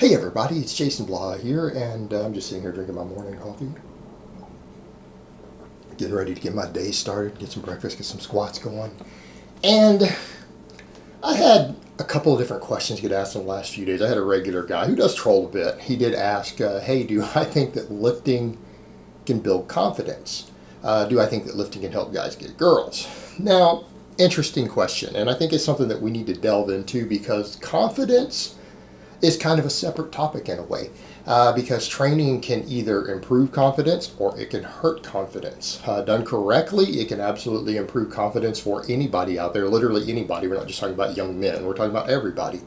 Hey everybody, it's Jason Blah here, and I'm just sitting here drinking my morning coffee. Getting ready to get my day started, get some breakfast, get some squats going. And I had a couple of different questions get asked in the last few days. I had a regular guy who does troll a bit. He did ask, hey, do I think that lifting can build confidence? Do I think that lifting can help guys get girls? Now, interesting question, and I think it's something that we need to delve into because confidence is kind of a separate topic in a way, because training can either improve confidence or it can hurt confidence. Done correctly, it can absolutely improve confidence for anybody out there, literally anybody. We're not just talking about young men, we're talking about everybody.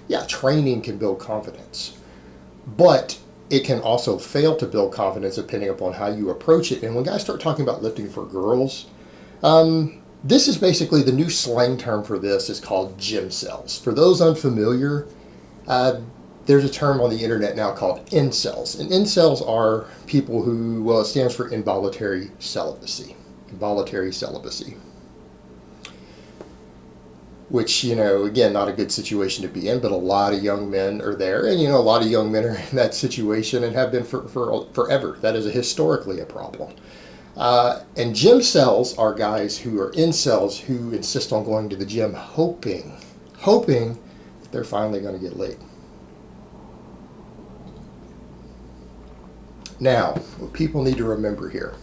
Yeah, training can build confidence, but it can also fail to build confidence depending upon how you approach it. And when guys start talking about lifting for girls, this is basically the new slang term for this is called Gymcels. For those unfamiliar, there's a term on the internet now called incels. And incels are people who, well, it stands for involuntary celibacy. Involuntary celibacy. Which, again, not a good situation to be in, but a lot of young men are there. And, a lot of young men are in that situation and have been for forever. That is historically a problem. And Gymcels are guys who are incels who insist on going to the gym hoping that they're finally going to get laid. Now, what people need to remember here,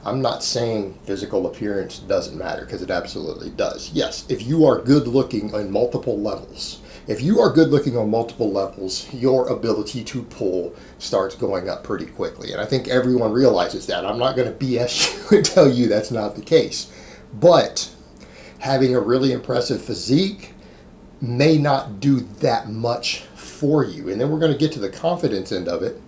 I'm not saying physical appearance doesn't matter, because it absolutely does. Yes, if you are good looking on multiple levels, your ability to pull starts going up pretty quickly. And I think everyone realizes that. I'm not going to BS you and tell you that's not the case. But having a really impressive physique may not do that much for you. And then we're going to get to the confidence end of it.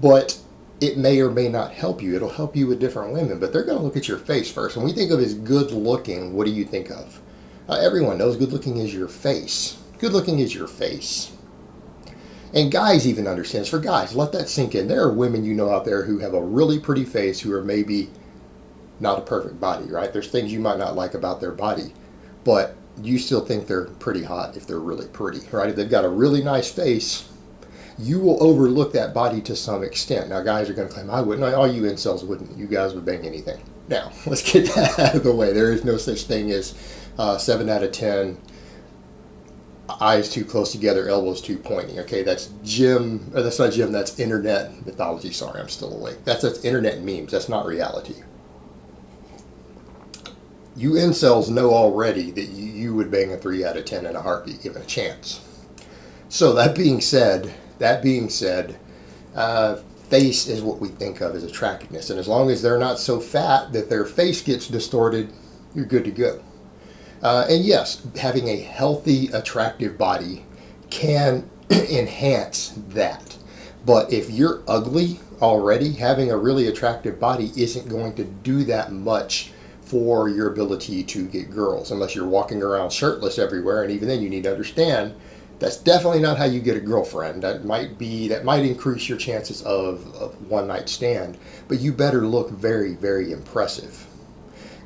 But it may or may not help you. It'll help you with different women, but they're going to look at your face first. When we think of as good looking, what do you think of? Everyone knows good looking is your face. Good looking is your face. And guys even understand this. For guys, let that sink in. There are women out there who have a really pretty face who are maybe not a perfect body, right? There's things you might not like about their body, but you still think they're pretty hot if they're really pretty, right? If they've got a really nice face, you will overlook that body to some extent. Now, guys are going to claim, I wouldn't. All you incels wouldn't. You guys would bang anything. Now, let's get that out of the way. There is no such thing as 7 out of 10 eyes too close together, elbows too pointing. Okay, that's that's not gym, that's internet mythology. Sorry, I'm still awake. That's internet memes. That's not reality. You incels know already that you would bang a 3 out of 10 in a heartbeat given a chance. So that being said, face is what we think of as attractiveness. And as long as they're not so fat that their face gets distorted, you're good to go. And yes, having a healthy, attractive body can enhance that. But if you're ugly already, having a really attractive body isn't going to do that much for your ability to get girls, unless you're walking around shirtless everywhere. And even then, you need to understand that's definitely not how you get a girlfriend. That might increase your chances of one night stand, but you better look very, very impressive.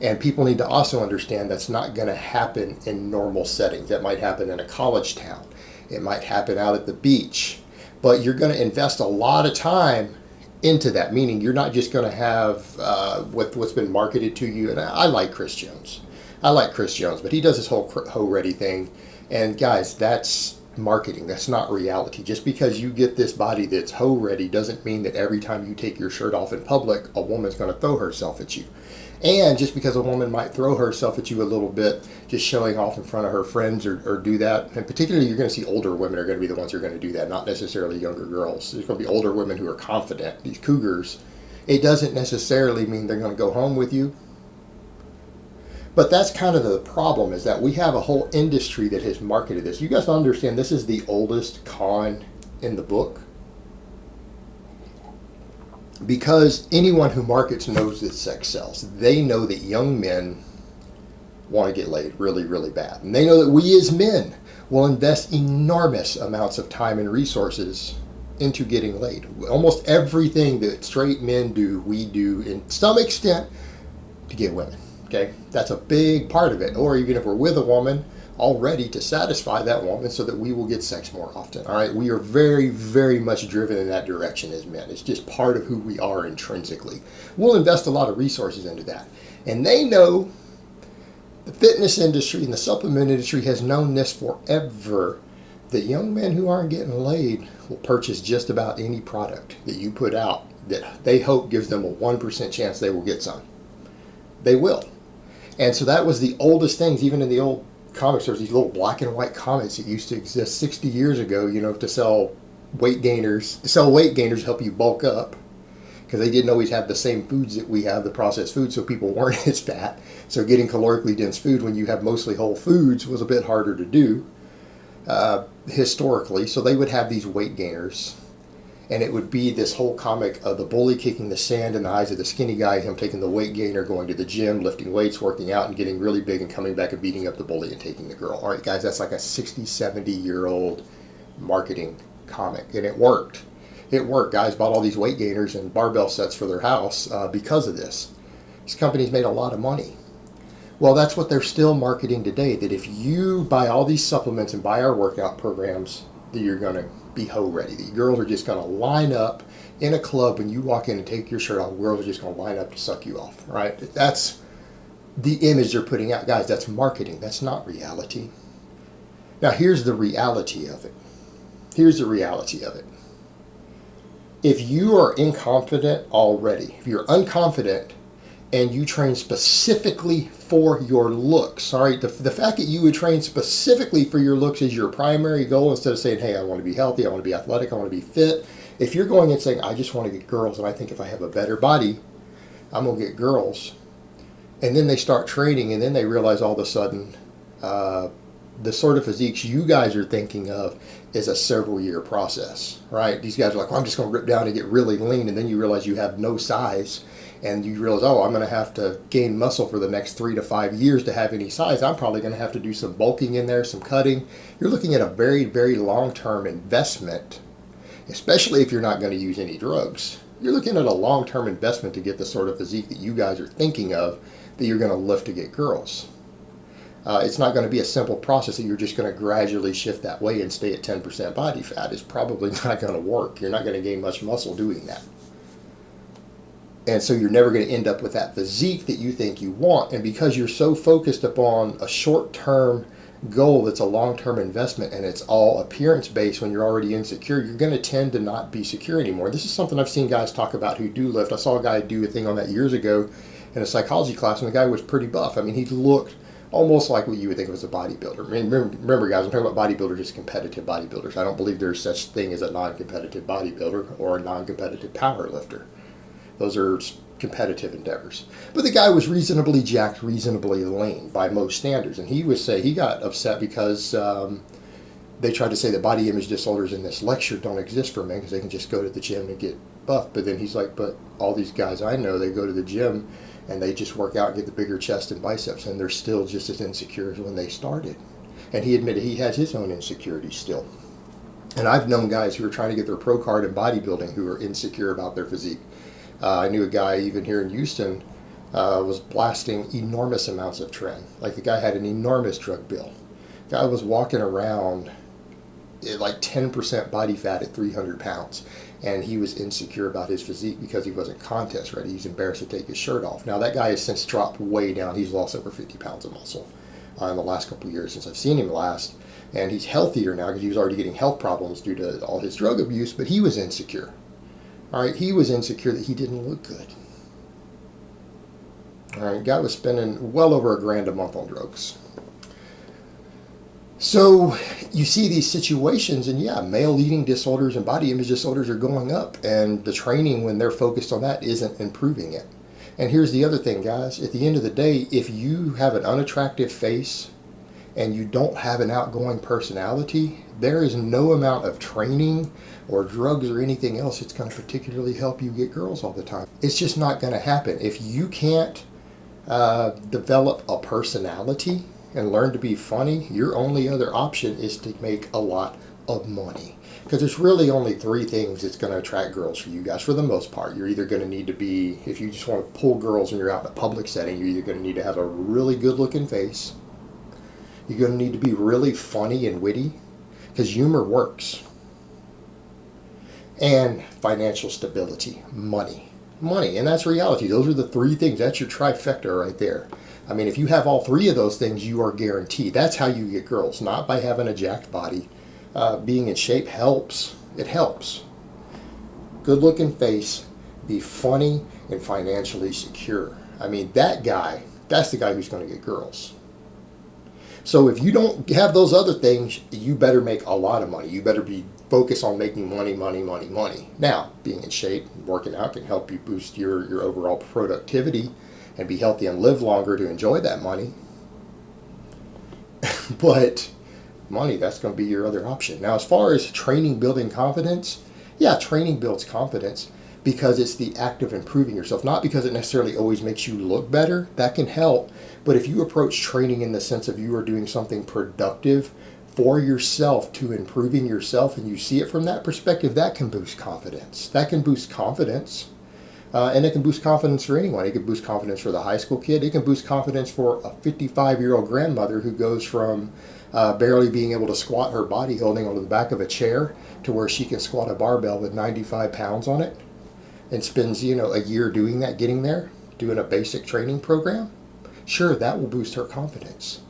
And people need to also understand that's not going to happen in normal settings. That might happen in a college town. It might happen out at the beach, but you're going to invest a lot of time into that, meaning you're not just going to have what's been marketed to you. And I like Chris Jones. But he does this whole hoe-ready thing. And guys, that's marketing. That's not reality. Just because you get this body that's hoe-ready doesn't mean that every time you take your shirt off in public, a woman's going to throw herself at you. And just because a woman might throw herself at you a little bit, just showing off in front of her friends or do that, and particularly you're going to see older women are going to be the ones who are going to do that, not necessarily younger girls. There's going to be older women who are confident, these cougars. It doesn't necessarily mean they're going to go home with you. But that's kind of the problem, is that we have a whole industry that has marketed this. You guys understand this is the oldest con in the book. Because anyone who markets knows that sex sells. They know that young men want to get laid really, really bad. And they know that we as men will invest enormous amounts of time and resources into getting laid. Almost everything that straight men do, we do in some extent to get women. Okay, that's a big part of it. Or even if we're with a woman, already to satisfy that woman so that we will get sex more often. All right, we are very, very much driven in that direction as men. It's just part of who we are intrinsically. We'll invest a lot of resources into that. And they know, the fitness industry and the supplement industry has known this forever, that young men who aren't getting laid will purchase just about any product that you put out that they hope gives them a 1% chance they will get some. They will. And so that was the oldest things, even in the old comics. There's these little black and white comics that used to exist 60 years ago, you know, to sell weight gainers. To sell weight gainers help you bulk up, because they didn't always have the same foods that we have, the processed foods, so people weren't as fat. So getting calorically dense food when you have mostly whole foods was a bit harder to do historically. So they would have these weight gainers. And it would be this whole comic of the bully kicking the sand in the eyes of the skinny guy, him taking the weight gainer, going to the gym, lifting weights, working out, and getting really big, and coming back and beating up the bully and taking the girl. All right, guys, that's like a 60, 70-year-old marketing comic. And it worked. It worked. Guys bought all these weight gainers and barbell sets for their house because of this. These companies made a lot of money. Well, that's what they're still marketing today, that if you buy all these supplements and buy our workout programs, that you're going to be hoe ready. The girls are just going to line up in a club when you walk in and take your shirt off. Girls are just going to line up to suck you off, right? That's the image they're putting out. Guys, that's marketing. That's not reality. Now, here's the reality of it. Here's the reality of it. If you are inconfident already, if you're unconfident and you train specifically for your looks, all right, the fact that you would train specifically for your looks is your primary goal, instead of saying, hey, I want to be healthy, I want to be athletic, I want to be fit. If you're going and saying, I just want to get girls, and I think if I have a better body, I'm going to get girls, and then they start training, and then they realize all of a sudden the sort of physiques you guys are thinking of is a several-year process, right? These guys are like, well, I'm just going to rip down and get really lean, and then you realize you have no size, and you realize, oh, I'm going to have to gain muscle for the next 3 to 5 years to have any size. I'm probably going to have to do some bulking in there, some cutting. You're looking at a very, very long-term investment, especially if you're not going to use any drugs. You're looking at a long-term investment to get the sort of physique that you guys are thinking of that you're going to lift to get girls. It's not going to be a simple process that you're just going to gradually shift that way and stay at 10% body fat. It's probably not going to work. You're not going to gain much muscle doing that. And so you're never going to end up with that physique that you think you want. And because you're so focused upon a short-term goal that's a long-term investment, and it's all appearance-based when you're already insecure, you're going to tend to not be secure anymore. This is something I've seen guys talk about who do lift. I saw a guy do a thing on that years ago in a psychology class, and the guy was pretty buff. I mean, he looked almost like what you would think of as a bodybuilder. I mean, remember, guys, I'm talking about bodybuilders as competitive bodybuilders. I don't believe there's such thing as a non-competitive bodybuilder or a non-competitive power lifter. Those are competitive endeavors. But the guy was reasonably jacked, reasonably lean by most standards. And he would say he got upset because they tried to say that body image disorders in this lecture don't exist for men because they can just go to the gym and get buff. But then he's like, but all these guys I know, they go to the gym and they just work out and get the bigger chest and biceps, and they're still just as insecure as when they started. And he admitted he has his own insecurities still. And I've known guys who are trying to get their pro card in bodybuilding who are insecure about their physique. I knew a guy even here in Houston was blasting enormous amounts of tren. Like, the guy had an enormous drug bill. Guy was walking around at like 10% body fat at 300 pounds. And he was insecure about his physique because he wasn't contest ready. He was embarrassed to take his shirt off. Now, that guy has since dropped way down. He's lost over 50 pounds of muscle in the last couple of years since I've seen him last. And he's healthier now because he was already getting health problems due to all his drug abuse, but he was insecure. All right, he was insecure that he didn't look good. All right, guy was spending well over $1,000 a month on drugs. So you see these situations, and yeah, male eating disorders and body image disorders are going up, and the training, when they're focused on that, isn't improving it. And here's the other thing, guys. At the end of the day, if you have an unattractive face and you don't have an outgoing personality, there is no amount of training or drugs or anything else that's going to particularly help you get girls all the time. It's just not going to happen. If you can't develop a personality and learn to be funny, your only other option is to make a lot of money. Because there's really only 3 things that's going to attract girls for you guys for the most part. You're either going to need to be, if you just want to pull girls and you're out in a public setting, you're either going to need to have a really good looking face. You're going to need to be really funny and witty, because humor works. And financial stability, money. Money, and that's reality. Those are the three things. That's your trifecta right there. I mean, if you have all three of those things, you are guaranteed. That's how you get girls, not by having a jacked body. Being in shape helps. It helps. Good looking face, be funny, and financially secure. I mean, that guy, that's the guy who's going to get girls. So if you don't have those other things, you better make a lot of money. You better be focused on making money, money, money, money. Now, being in shape, working out can help you boost your overall productivity and be healthy and live longer to enjoy that money. But money, that's going to be your other option. Now, as far as training building confidence, yeah, training builds confidence because it's the act of improving yourself, not because it necessarily always makes you look better. That can help. But if you approach training in the sense of you are doing something productive for yourself to improving yourself, and you see it from that perspective, that can boost confidence. That can boost confidence. And it can boost confidence for anyone. It can boost confidence for the high school kid. It can boost confidence for a 55-year-old grandmother who goes from barely being able to squat her body holding onto the back of a chair to where she can squat a barbell with 95 pounds on it and spends, a year doing that, getting there, doing a basic training program. Sure, that will boost her confidence.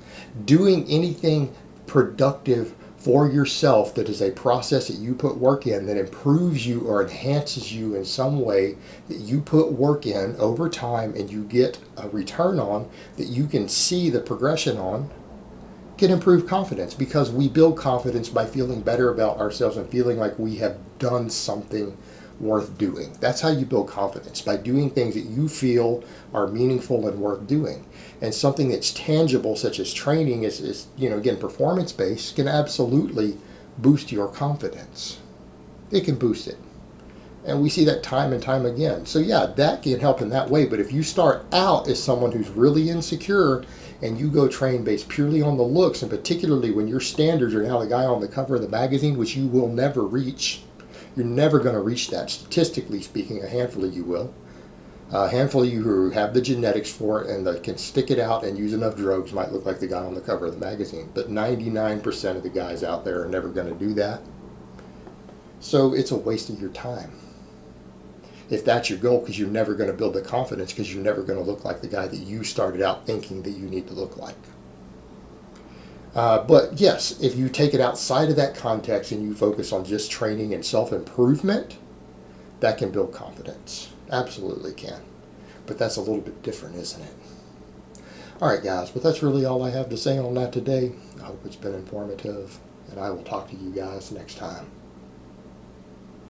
Doing anything productive for yourself that is a process that you put work in that improves you or enhances you in some way that you put work in over time and you get a return on that you can see the progression on, can improve confidence, because we build confidence by feeling better about ourselves and feeling like we have done something worth doing. That's how you build confidence, by doing things that you feel are meaningful and worth doing. And something that's tangible, such as training, is again, performance-based, can absolutely boost your confidence. It can boost it. And we see that time and time again. So yeah, that can help in that way. But if you start out as someone who's really insecure and you go train based purely on the looks, and particularly when your standards are now the guy on the cover of the magazine, which you will never reach, you're never going to reach that. Statistically speaking, a handful of you will. A handful of you who have the genetics for it and that can stick it out and use enough drugs might look like the guy on the cover of the magazine. But 99% of the guys out there are never going to do that. So it's a waste of your time. If that's your goal, because you're never going to build the confidence, because you're never going to look like the guy that you started out thinking that you need to look like. But yes, if you take it outside of that context and you focus on just training and self-improvement, that can build confidence. Absolutely can. But that's a little bit different, isn't it? All right, guys, but that's really all I have to say on that today. I hope it's been informative, and I will talk to you guys next time.